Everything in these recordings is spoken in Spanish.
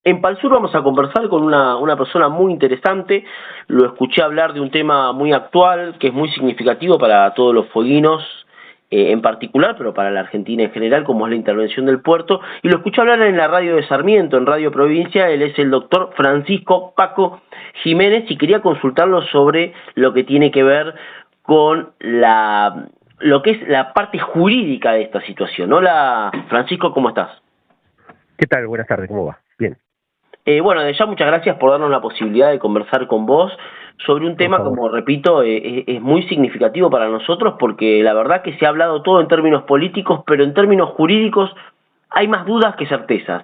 En Palsur vamos a conversar con una persona muy interesante. Lo escuché hablar de un tema muy actual, que es muy significativo para todos los fueguinos en particular, pero para la Argentina en general, como es la intervención del puerto. Y lo escuché hablar en la radio de Sarmiento, en Radio Provincia. Él es el doctor Francisco Paco Jiménez y quería consultarlo sobre lo que tiene que ver con lo que es la parte jurídica de esta situación. Hola, Francisco, ¿cómo estás? ¿Qué tal? Buenas tardes, ¿cómo va? Bien. Bueno, de ya muchas gracias por darnos la posibilidad de conversar con vos sobre un Por tema, favor. como repito, es muy significativo para nosotros porque la verdad que se ha hablado todo en términos políticos, pero en términos jurídicos hay más dudas que certezas.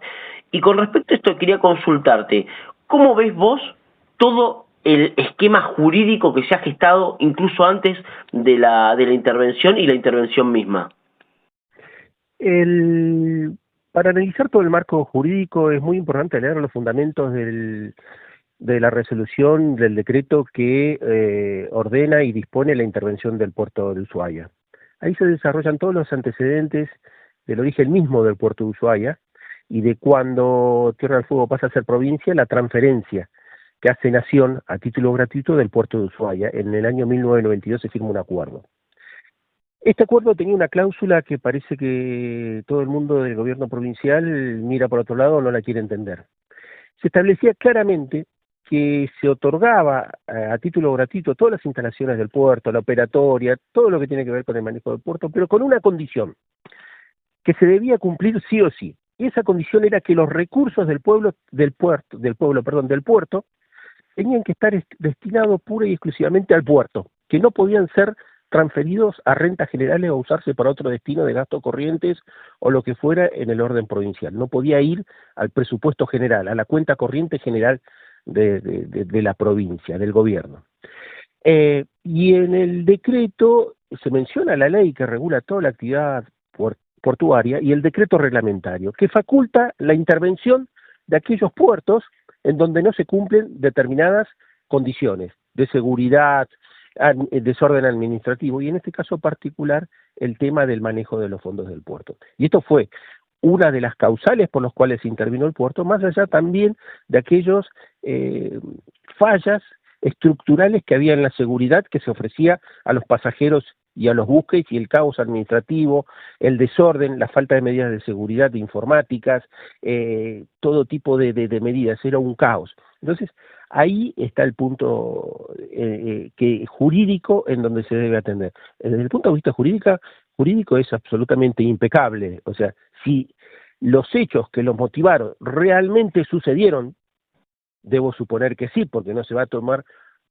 Y con respecto a esto quería consultarte, ¿cómo ves vos todo el esquema jurídico que se ha gestado incluso antes de la intervención y la intervención misma? Para analizar todo el marco jurídico es muy importante leer los fundamentos de la resolución del decreto que ordena y dispone la intervención del puerto de Ushuaia. Ahí se desarrollan todos los antecedentes del origen mismo del puerto de Ushuaia y de cuando Tierra del Fuego pasa a ser provincia, la transferencia que hace Nación a título gratuito del puerto de Ushuaia. En el año 1992 se firma un acuerdo. Este acuerdo tenía una cláusula que parece que todo el mundo del gobierno provincial mira por otro lado o no la quiere entender. Se establecía claramente que se otorgaba a título gratuito todas las instalaciones del puerto, la operatoria, todo lo que tiene que ver con el manejo del puerto, pero con una condición, que se debía cumplir sí o sí. Y esa condición era que los recursos del puerto, tenían que estar destinados pura y exclusivamente al puerto, que no podían ser transferidos a rentas generales o usarse para otro destino de gastos corrientes o lo que fuera en el orden provincial. No podía ir al presupuesto general, a la cuenta corriente general de la provincia, del gobierno. Y en el decreto se menciona la ley que regula toda la actividad portuaria y el decreto reglamentario, que faculta la intervención de aquellos puertos en donde no se cumplen determinadas condiciones de seguridad, desorden administrativo, y en este caso particular el tema del manejo de los fondos del puerto. Y esto fue una de las causales por las cuales intervino el puerto, más allá también de aquellos fallas estructurales que había en la seguridad que se ofrecía a los pasajeros y a los buques, y el caos administrativo, el desorden, la falta de medidas de seguridad informáticas, todo tipo de medidas, era un caos. Entonces, ahí está el punto jurídico en donde se debe atender. Desde el punto de vista jurídico es absolutamente impecable. O sea, si los hechos que los motivaron realmente sucedieron, debo suponer que sí, porque no se va a tomar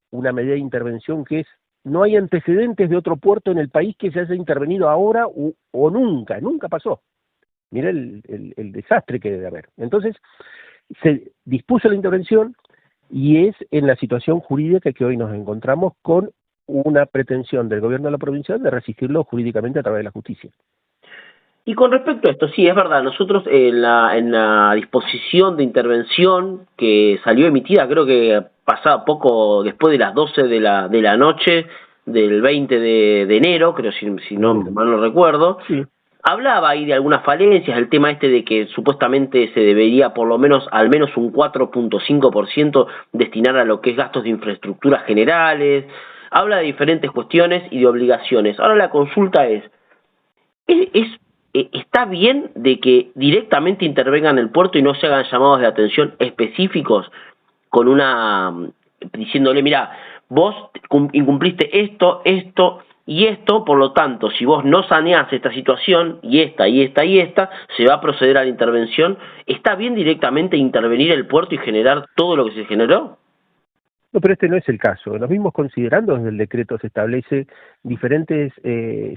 una medida de intervención que es: no hay antecedentes de otro puerto en el país que se haya intervenido ahora o nunca pasó. Mira el desastre que debe haber. Entonces, se dispuso la intervención y es en la situación jurídica que hoy nos encontramos, con una pretensión del gobierno de la provincia de resistirlo jurídicamente a través de la justicia. Y con respecto a esto, sí, es verdad, nosotros en la disposición de intervención que salió emitida, creo que pasaba poco después de las 12 de la noche del 20 de enero, creo, si no mal no recuerdo, Sí. hablaba ahí de algunas falencias, el tema este de que supuestamente se debería por lo menos, al menos un 4.5% destinar a lo que es gastos de infraestructuras generales, habla de diferentes cuestiones y de obligaciones. Ahora la consulta es ¿está bien de que directamente intervengan en el puerto y no se hagan llamados de atención específicos con diciéndole, mira, vos incumpliste esto, esto y esto, por lo tanto, si vos no saneás esta situación y esta, se va a proceder a la intervención? ¿Está bien directamente intervenir el puerto y generar todo lo que se generó? No, pero este no es el caso. Los mismos considerandos del decreto se establece diferentes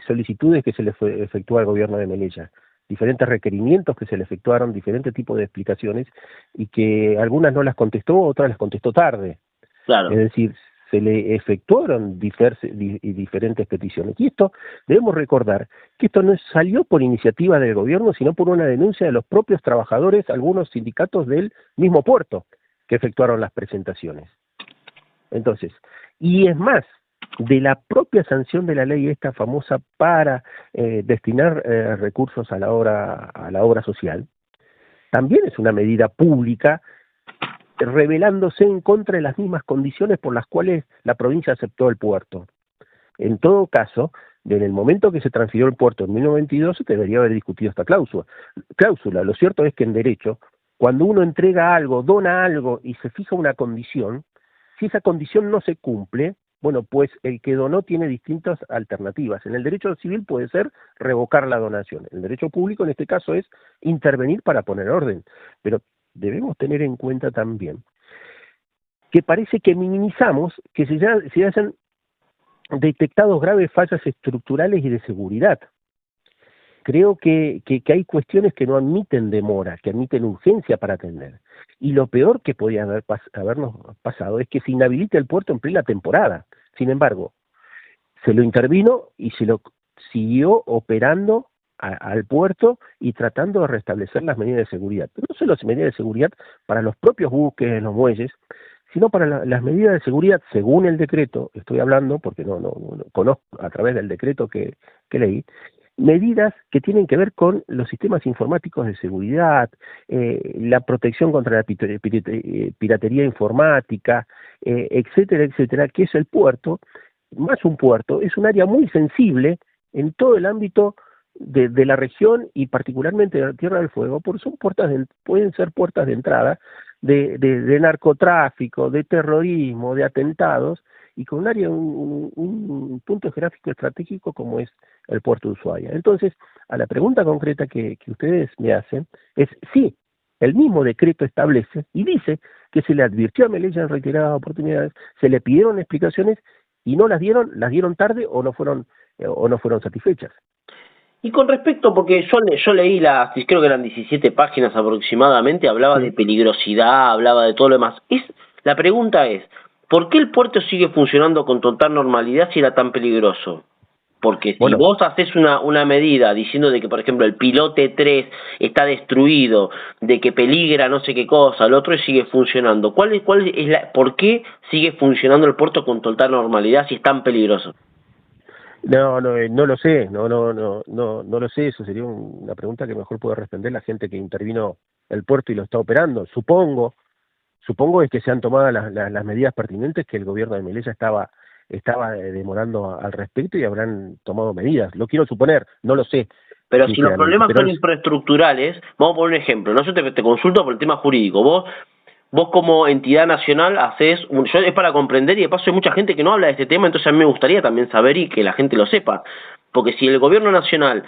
solicitudes que se le efectúa al gobierno de Melilla, diferentes requerimientos que se le efectuaron, diferentes tipos de explicaciones, y que algunas no las contestó, otras las contestó tarde. Claro. Es decir, se le efectuaron diferentes peticiones. Y esto, debemos recordar que esto no salió por iniciativa del gobierno, sino por una denuncia de los propios trabajadores, algunos sindicatos del mismo puerto, que efectuaron las presentaciones. Entonces, y es más, de la propia sanción de la ley esta famosa para destinar recursos a la obra social, también es una medida pública rebelándose en contra de las mismas condiciones por las cuales la provincia aceptó el puerto. En todo caso, en el momento que se transfirió el puerto en 1992 se debería haber discutido esta cláusula. Lo cierto es que en derecho, cuando uno entrega algo, dona algo y se fija una condición, si esa condición no se cumple, bueno, pues el que donó tiene distintas alternativas. En el derecho civil puede ser revocar la donación. En el derecho público, en este caso, es intervenir para poner orden. Pero debemos tener en cuenta también que parece que minimizamos que se hayan detectado graves fallas estructurales y de seguridad. Creo que hay cuestiones que no admiten demora, que admiten urgencia para atender. Y lo peor que podía habernos pasado es que se inhabilite el puerto en plena temporada. Sin embargo, se lo intervino y se lo siguió operando al puerto y tratando de restablecer las medidas de seguridad. Pero no solo las medidas de seguridad para los propios buques en los muelles, sino para las medidas de seguridad según el decreto, estoy hablando porque no conozco a través del decreto que leí, medidas que tienen que ver con los sistemas informáticos de seguridad, la protección contra la piratería informática, etcétera, etcétera, que es el puerto, más un puerto, es un área muy sensible en todo el ámbito de la región y particularmente de la Tierra del Fuego, porque son pueden ser puertas de entrada de narcotráfico, de terrorismo, de atentados, y con un área, un punto geográfico estratégico como es el puerto de Ushuaia. Entonces, a la pregunta concreta que ustedes me hacen, es sí, el mismo decreto establece y dice que se le advirtió a Melella en reiteradas oportunidades, se le pidieron explicaciones y no las dieron tarde o no fueron satisfechas. Y con respecto, porque yo leí creo que eran 17 páginas aproximadamente, hablaba de peligrosidad, hablaba de todo lo demás. La pregunta es, ¿por qué el puerto sigue funcionando con total normalidad si era tan peligroso? Porque si vos haces una medida diciendo de que, por ejemplo, el pilote 3 está destruido, de que peligra no sé qué cosa, el otro sigue funcionando, ¿por qué sigue funcionando el puerto con total normalidad si es tan peligroso? No lo sé, no lo sé, eso sería una pregunta que mejor puede responder la gente que intervino el puerto y lo está operando. Supongo es que se han tomado las medidas pertinentes que el gobierno de Melella estaba demorando al respecto y habrán tomado medidas. Lo quiero suponer, no lo sé. Pero si los problemas son infraestructurales, vamos a poner un ejemplo, no, yo te consulto por el tema jurídico, vos como entidad nacional es para comprender, y de paso hay mucha gente que no habla de este tema, entonces a mí me gustaría también saber y que la gente lo sepa, porque si el gobierno nacional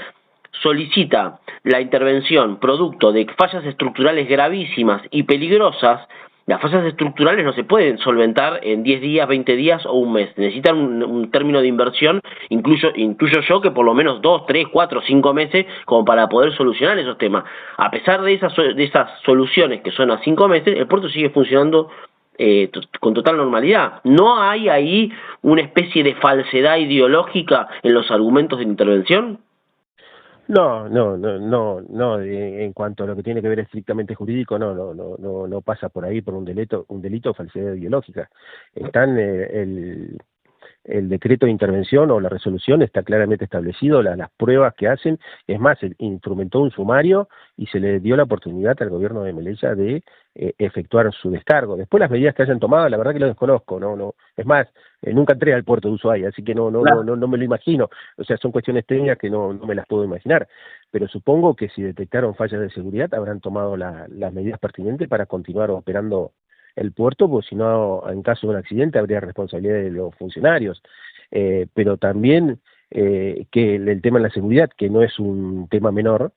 solicita la intervención producto de fallas estructurales gravísimas y peligrosas, las fallas estructurales no se pueden solventar en 10 días, 20 días o un mes. Necesitan un término de inversión, intuyo yo que por lo menos 2, 3, 4, 5 meses como para poder solucionar esos temas. A pesar de esas soluciones que son a 5 meses, el puerto sigue funcionando con total normalidad. ¿No hay ahí una especie de falsedad ideológica en los argumentos de intervención? No, en cuanto a lo que tiene que ver estrictamente jurídico, no pasa por ahí por un delito o falsedad ideológica. Están el decreto de intervención o la resolución está claramente establecido, las pruebas que hacen, es más, se instrumentó un sumario y se le dio la oportunidad al gobierno de Melella de efectuar su descargo. Después las medidas que hayan tomado, la verdad que lo desconozco, es más, nunca entré al puerto de Ushuaia, así que no me lo imagino, o sea, son cuestiones técnicas que no me las puedo imaginar, pero supongo que si detectaron fallas de seguridad habrán tomado las medidas pertinentes para continuar operando el puerto, pues si no, en caso de un accidente habría responsabilidad de los funcionarios, pero también que el tema de la seguridad, que no es un tema menor,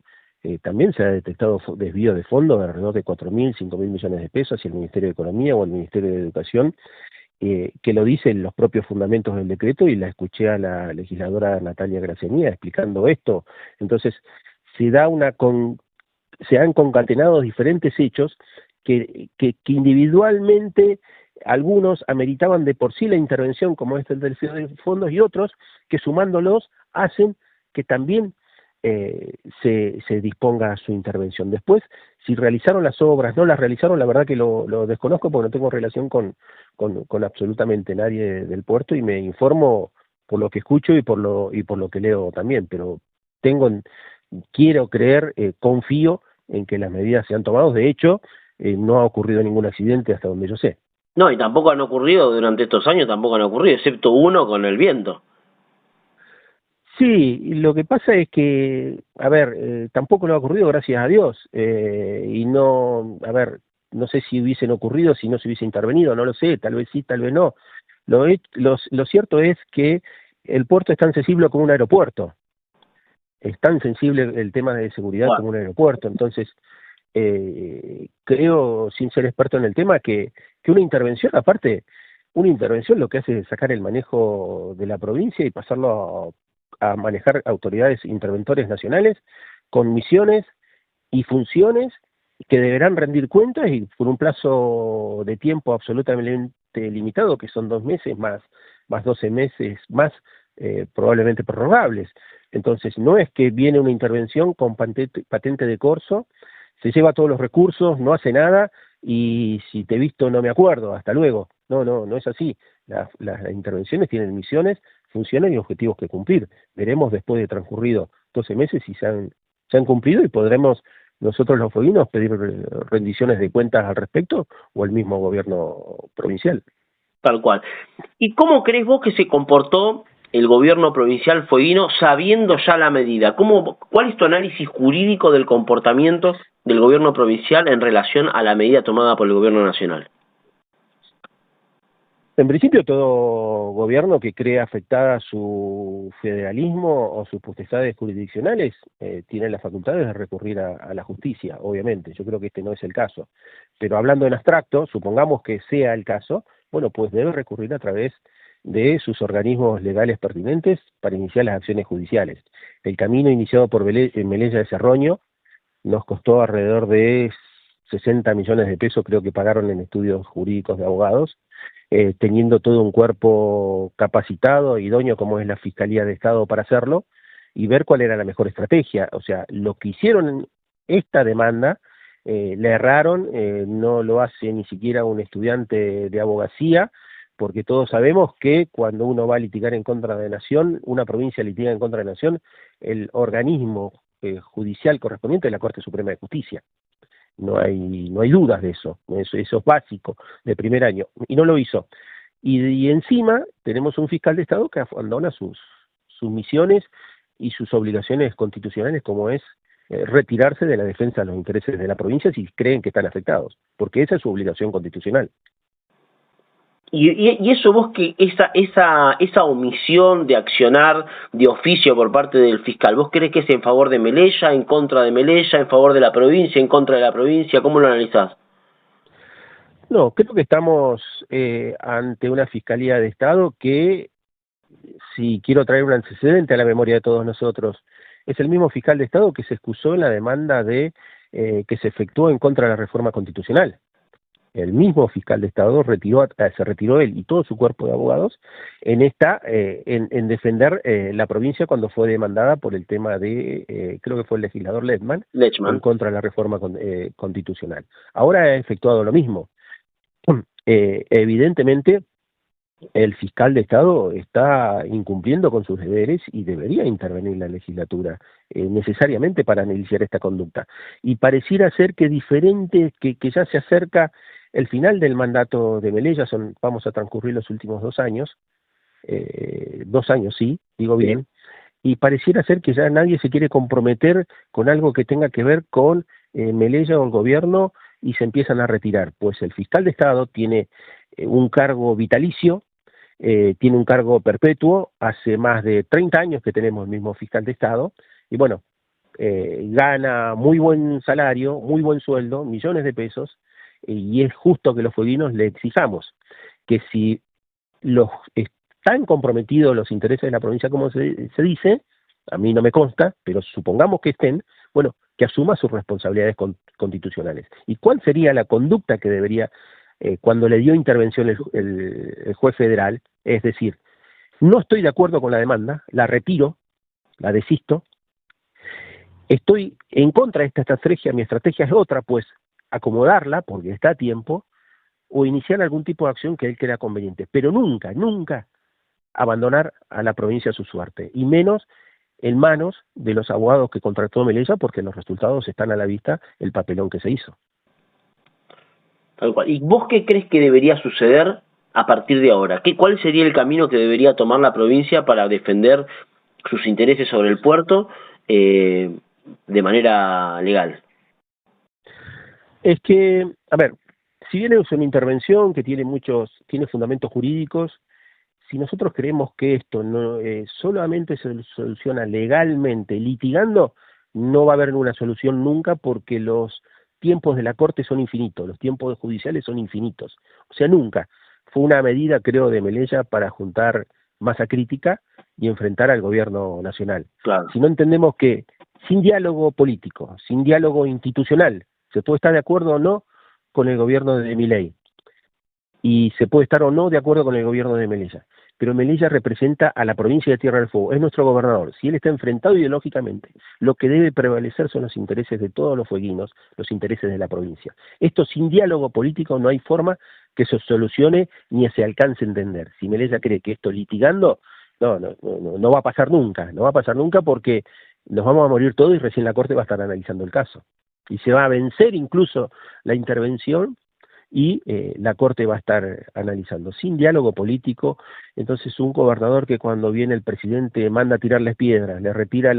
también se ha detectado desvío de fondos de alrededor de 4.000, 5.000 millones de pesos hacia el Ministerio de Economía o el Ministerio de Educación, que lo dicen los propios fundamentos del decreto, y la escuché a la legisladora Natalia Gracianía explicando esto. Entonces, se han concatenado diferentes hechos que individualmente algunos ameritaban de por sí la intervención, como este del desvío de fondos, y otros que sumándolos hacen que también se disponga su intervención. Después, si realizaron las obras, no las realizaron, la verdad que lo desconozco porque no tengo relación con absolutamente nadie del puerto, y me informo por lo que escucho y por lo que leo también, pero quiero creer, confío en que las medidas se han tomado. De hecho, no ha ocurrido ningún accidente hasta donde yo sé. No, y tampoco han ocurrido durante estos años, tampoco han ocurrido, excepto uno con el viento. Sí, y lo que pasa es que, a ver, tampoco lo ha ocurrido, gracias a Dios, y no, a ver, no sé si hubiesen ocurrido, si no se hubiese intervenido, no lo sé, tal vez sí, tal vez no. Lo cierto es que el puerto es tan sensible como un aeropuerto, es tan sensible el tema de seguridad Bueno, como un aeropuerto, entonces creo, sin ser experto en el tema, que una intervención, aparte, una intervención lo que hace es sacar el manejo de la provincia y pasarlo a manejar autoridades interventores nacionales con misiones y funciones que deberán rendir cuentas y por un plazo de tiempo absolutamente limitado, que son 2 meses más 12 meses más, probablemente prorrogables. Entonces, no es que viene una intervención con patente de corso, se lleva todos los recursos, no hace nada y si te he visto no me acuerdo, hasta luego. No, no, no es así. Las intervenciones tienen misiones, funciones y objetivos que cumplir. Veremos después de transcurrido 12 meses si se han cumplido y podremos nosotros los fueguinos pedir rendiciones de cuentas al respecto o el mismo gobierno provincial. tal cual. ¿Y cómo crees vos que se comportó el gobierno provincial fueguino sabiendo ya la medida? ¿Cuál es tu análisis jurídico del comportamiento del gobierno provincial en relación a la medida tomada por el gobierno nacional? En principio, todo gobierno que cree afectada su federalismo o sus potestades jurisdiccionales tiene las facultades de recurrir a la justicia, obviamente. Yo creo que este no es el caso. Pero hablando en abstracto, supongamos que sea el caso, bueno, pues debe recurrir a través de sus organismos legales pertinentes para iniciar las acciones judiciales. El camino iniciado por Melella de Cerroño nos costó alrededor de 60 millones de pesos, creo que pagaron en estudios jurídicos de abogados, teniendo todo un cuerpo capacitado, idóneo como es la Fiscalía de Estado para hacerlo, y ver cuál era la mejor estrategia. O sea, lo que hicieron en esta demanda, le erraron, no lo hace ni siquiera un estudiante de abogacía, porque todos sabemos que cuando uno va a litigar en contra de nación, una provincia litiga en contra de nación, el organismo judicial correspondiente es la Corte Suprema de Justicia. No hay dudas de eso, eso es básico, de primer año, y no lo hizo. Y encima tenemos un fiscal de Estado que abandona sus misiones y sus obligaciones constitucionales, como es retirarse de la defensa de los intereses de la provincia si creen que están afectados, porque esa es su obligación constitucional. Y eso vos que esa omisión de accionar de oficio por parte del fiscal, ¿vos crees que es en favor de Melella, en contra de Melella, en favor de la provincia, en contra de la provincia? ¿Cómo lo analizás? No, creo que estamos ante una Fiscalía de Estado que, si quiero traer un antecedente a la memoria de todos nosotros, es el mismo fiscal de Estado que se excusó en la demanda que se efectuó en contra de la reforma constitucional. El mismo fiscal de Estado se retiró él y todo su cuerpo de abogados en defender la provincia cuando fue demandada por el tema creo que fue el legislador Ledman, en Lechman. contra de la reforma constitucional. Ahora ha efectuado lo mismo. Evidentemente, el fiscal de Estado está incumpliendo con sus deberes y debería intervenir la legislatura necesariamente para analizar esta conducta. Y pareciera ser que que ya se acerca el final del mandato de Melella, vamos a transcurrir los últimos 2 años, 2 años sí, digo bien, y pareciera ser que ya nadie se quiere comprometer con algo que tenga que ver con Melella o el gobierno y se empiezan a retirar. Pues el fiscal de Estado tiene un cargo vitalicio, tiene un cargo perpetuo, hace más de 30 años que tenemos el mismo fiscal de Estado, y bueno, gana muy buen salario, muy buen sueldo, millones de pesos, y es justo que los fueguinos le exijamos que si están comprometidos los intereses de la provincia, como se dice, a mí no me consta, pero supongamos que estén, bueno, que asuma sus responsabilidades constitucionales. ¿Y cuál sería la conducta que debería, cuando le dio intervención el juez federal? Es decir, no estoy de acuerdo con la demanda, la retiro, la desisto, estoy en contra de esta estrategia, mi estrategia es otra, pues acomodarla, porque está a tiempo, o iniciar algún tipo de acción que él crea conveniente, pero nunca, nunca abandonar a la provincia a su suerte, y menos en manos de los abogados que contrató Melella, porque los resultados están a la vista, el papelón que se hizo. Tal cual. ¿Y vos qué crees que debería suceder a partir de ahora? ¿Cuál sería el camino que debería tomar la provincia para defender sus intereses sobre el puerto de manera legal? Es que, a ver, si bien es una intervención que tiene fundamentos jurídicos, si nosotros creemos que esto no solamente se soluciona legalmente, litigando, no va a haber una solución nunca porque los tiempos de la Corte son infinitos, los tiempos judiciales son infinitos. O sea, nunca. Fue una medida, creo, de Melella para juntar masa crítica y enfrentar al gobierno nacional. Claro. Si no entendemos que sin diálogo político, sin diálogo institucional, se puede estar de acuerdo o no con el gobierno de Milei, y se puede estar o no de acuerdo con el gobierno de Melilla, pero Melilla representa a la provincia de Tierra del Fuego, es nuestro gobernador. Si él está enfrentado ideológicamente, lo que debe prevalecer son los intereses de todos los fueguinos, los intereses de la provincia. Esto sin diálogo político no hay forma que se solucione ni se alcance a entender. Si Melilla cree que esto litigando, no va a pasar nunca, no va a pasar nunca porque nos vamos a morir todos y recién la Corte va a estar analizando el caso. Y se va a vencer incluso la intervención y la Corte va a estar analizando. Sin diálogo político, entonces un gobernador que cuando viene el presidente manda a tirarles piedras, le retira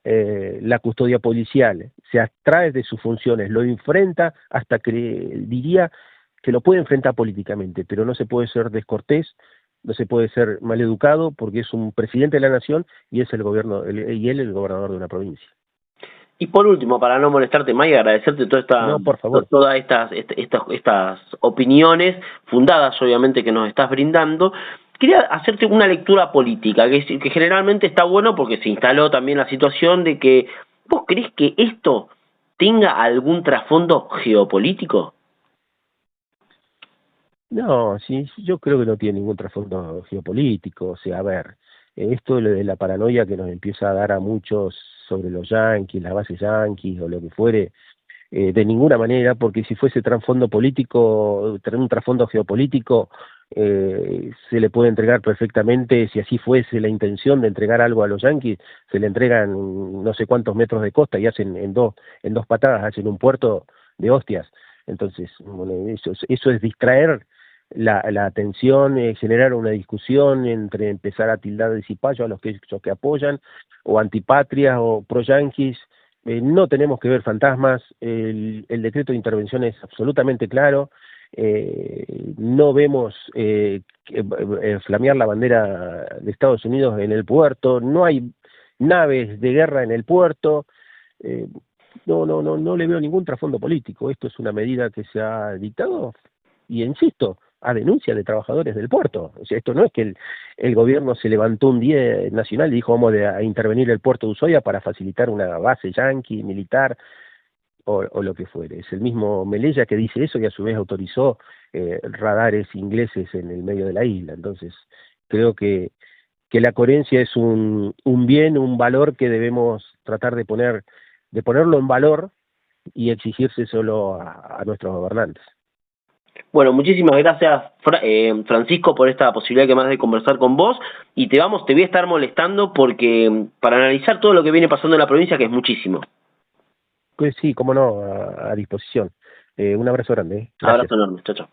la custodia policial, se abstrae de sus funciones, lo enfrenta hasta que diría que lo puede enfrentar políticamente, pero no se puede ser descortés, no se puede ser maleducado porque es un presidente de la nación y es y él el gobernador de una provincia. Y por último, para no molestarte más y agradecerte No, por favor. todas estas opiniones fundadas, obviamente, que nos estás brindando, quería hacerte una lectura política, que generalmente está bueno porque se instaló también la situación de que ¿vos creés que esto tenga algún trasfondo geopolítico? No, sí, yo creo que no tiene ningún trasfondo geopolítico. O sea, a ver, esto de la paranoia que nos empieza a dar a muchos sobre los yanquis, las bases yanquis o lo que fuere, de ninguna manera, porque si fuese trasfondo político, tener un trasfondo geopolítico, se le puede entregar perfectamente, si así fuese la intención de entregar algo a los yanquis, se le entregan no sé cuántos metros de costa y hacen en dos patadas, hacen un puerto de hostias. Entonces, bueno, eso es distraer la atención, generar una discusión entre empezar a tildar de cipayo a los que apoyan, o antipatria, o pro-yanquis. No tenemos que ver fantasmas, el decreto de intervención es absolutamente claro, no vemos flamear la bandera de Estados Unidos en el puerto, no hay naves de guerra en el puerto, no le veo ningún trasfondo político. Esto es una medida que se ha dictado, y insisto, a denuncia de trabajadores del puerto. O sea, esto no es que el gobierno se levantó un día nacional y dijo vamos a intervenir el puerto de Ushuaia para facilitar una base yanqui, militar, o lo que fuere. Es el mismo Melella que dice eso y a su vez autorizó radares ingleses en el medio de la isla. Entonces, creo que la coherencia es un bien, un valor que debemos tratar de ponerlo en valor y exigirse solo a nuestros gobernantes. Bueno, muchísimas gracias, Francisco, por esta posibilidad que me das de conversar con vos, y te voy a estar molestando porque para analizar todo lo que viene pasando en la provincia, que es muchísimo. Pues sí, cómo no, a disposición. Un abrazo grande. Abrazo enorme, chao, chao.